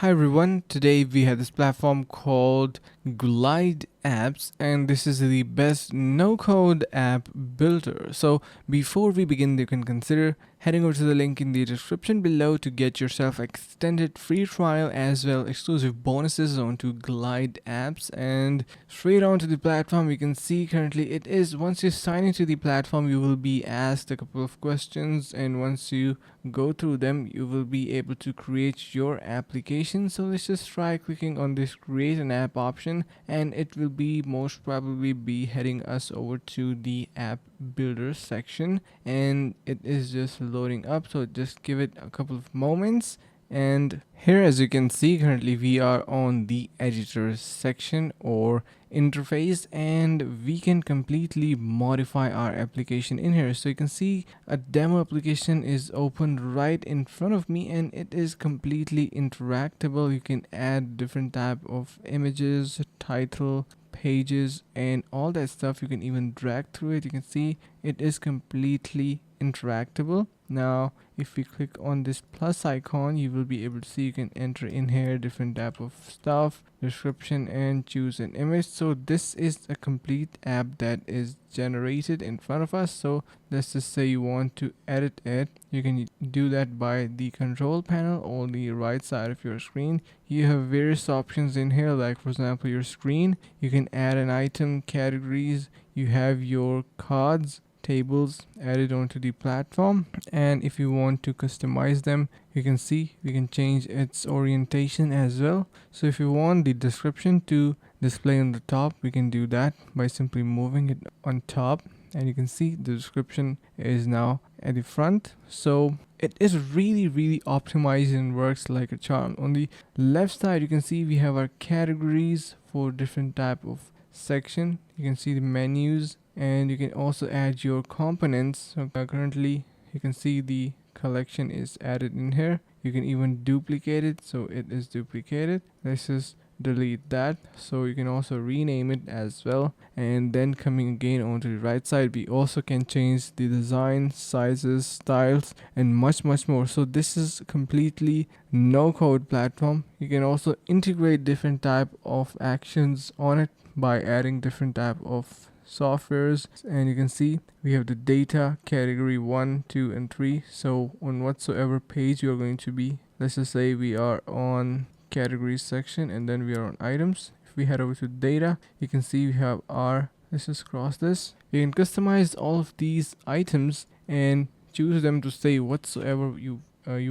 Hi everyone, today we have this platform called Glide Apps, and this is the best no-code app builder. So before we begin, you can consider heading over to the link in the description below to get yourself extended free trial as well exclusive bonuses onto Glide Apps. And straight onto the platform, we can see currently it is once you sign into the platform, you will be asked a couple of questions, and once you go through them, you will be able to create your application. So let's just try clicking on this create an app option, and it will be most probably be heading us over to the app builder section, and it is just loading up, so just give it a couple of moments. And here, as you can see, currently we are on the editor section or interface, and we can completely modify our application in here. So you can see a demo application is open right in front of me, and it is completely interactable. You can add different type of images, title, pages, and all that stuff. You can even drag through it. You can see it is completely interactable. Now if we click on this plus icon, you will be able to see you can enter in here different type of stuff, description, and choose an image. So this is a complete app that is generated in front of us. So let's just say you want to edit it. You can do that by the control panel on the right side of your screen. You have various options in here, like for example your screen. You can add an item, categories, you have your cards, tables added onto the platform, and if you want to customize them, you can see we can change its orientation as well. So if you want the description to display on the top, we can do that by simply moving it on top, and you can see the description is now at the front. So it is really optimized and works like a charm. On the left side, you can see we have our categories for different type of section. You can see the menus, and you can also add your components. So currently you can see the collection is added in here. You can even duplicate it, so it is duplicated. Let's just delete that. So you can also rename it as well. And then coming again onto the right side, we also can change the design, sizes, styles, and much more. So this is completely no code platform. You can also integrate different type of actions on it by adding different type of softwares, and you can see we have the data category 1, 2, and 3. So on whatsoever page you're going to be, let's just say we are on categories section, and then we are on items. If we head over to data, you can see we have our, let's just cross this. You can customize all of these items and choose them to say whatsoever you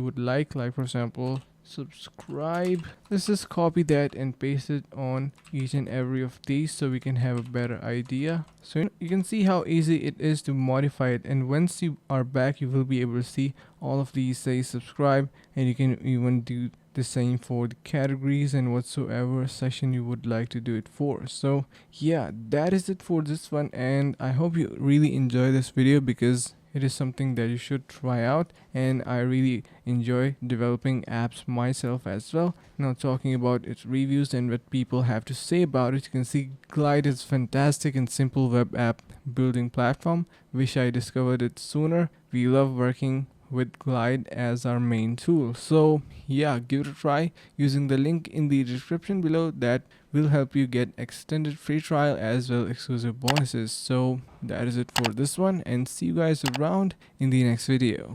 would like for example subscribe. Let's just copy that and paste it on each and every of these so we can have a better idea. So you can see how easy it is to modify it, and once you are back, you will be able to see all of these say subscribe, and you can even do the same for the categories and whatsoever section you would like to do it for. So yeah, that is it for this one, and I hope you really enjoy this video because it is something that you should try out, and I really enjoy developing apps myself as well. Now talking about its reviews and what people have to say about it, you can see Glide is fantastic and simple web app building platform. Wish I discovered it sooner. We love working with Glide as our main tool. So yeah, give it a try using the link in the description below. That will help you get extended free trial as well exclusive bonuses. So that is it for this one, and see you guys around in the next video.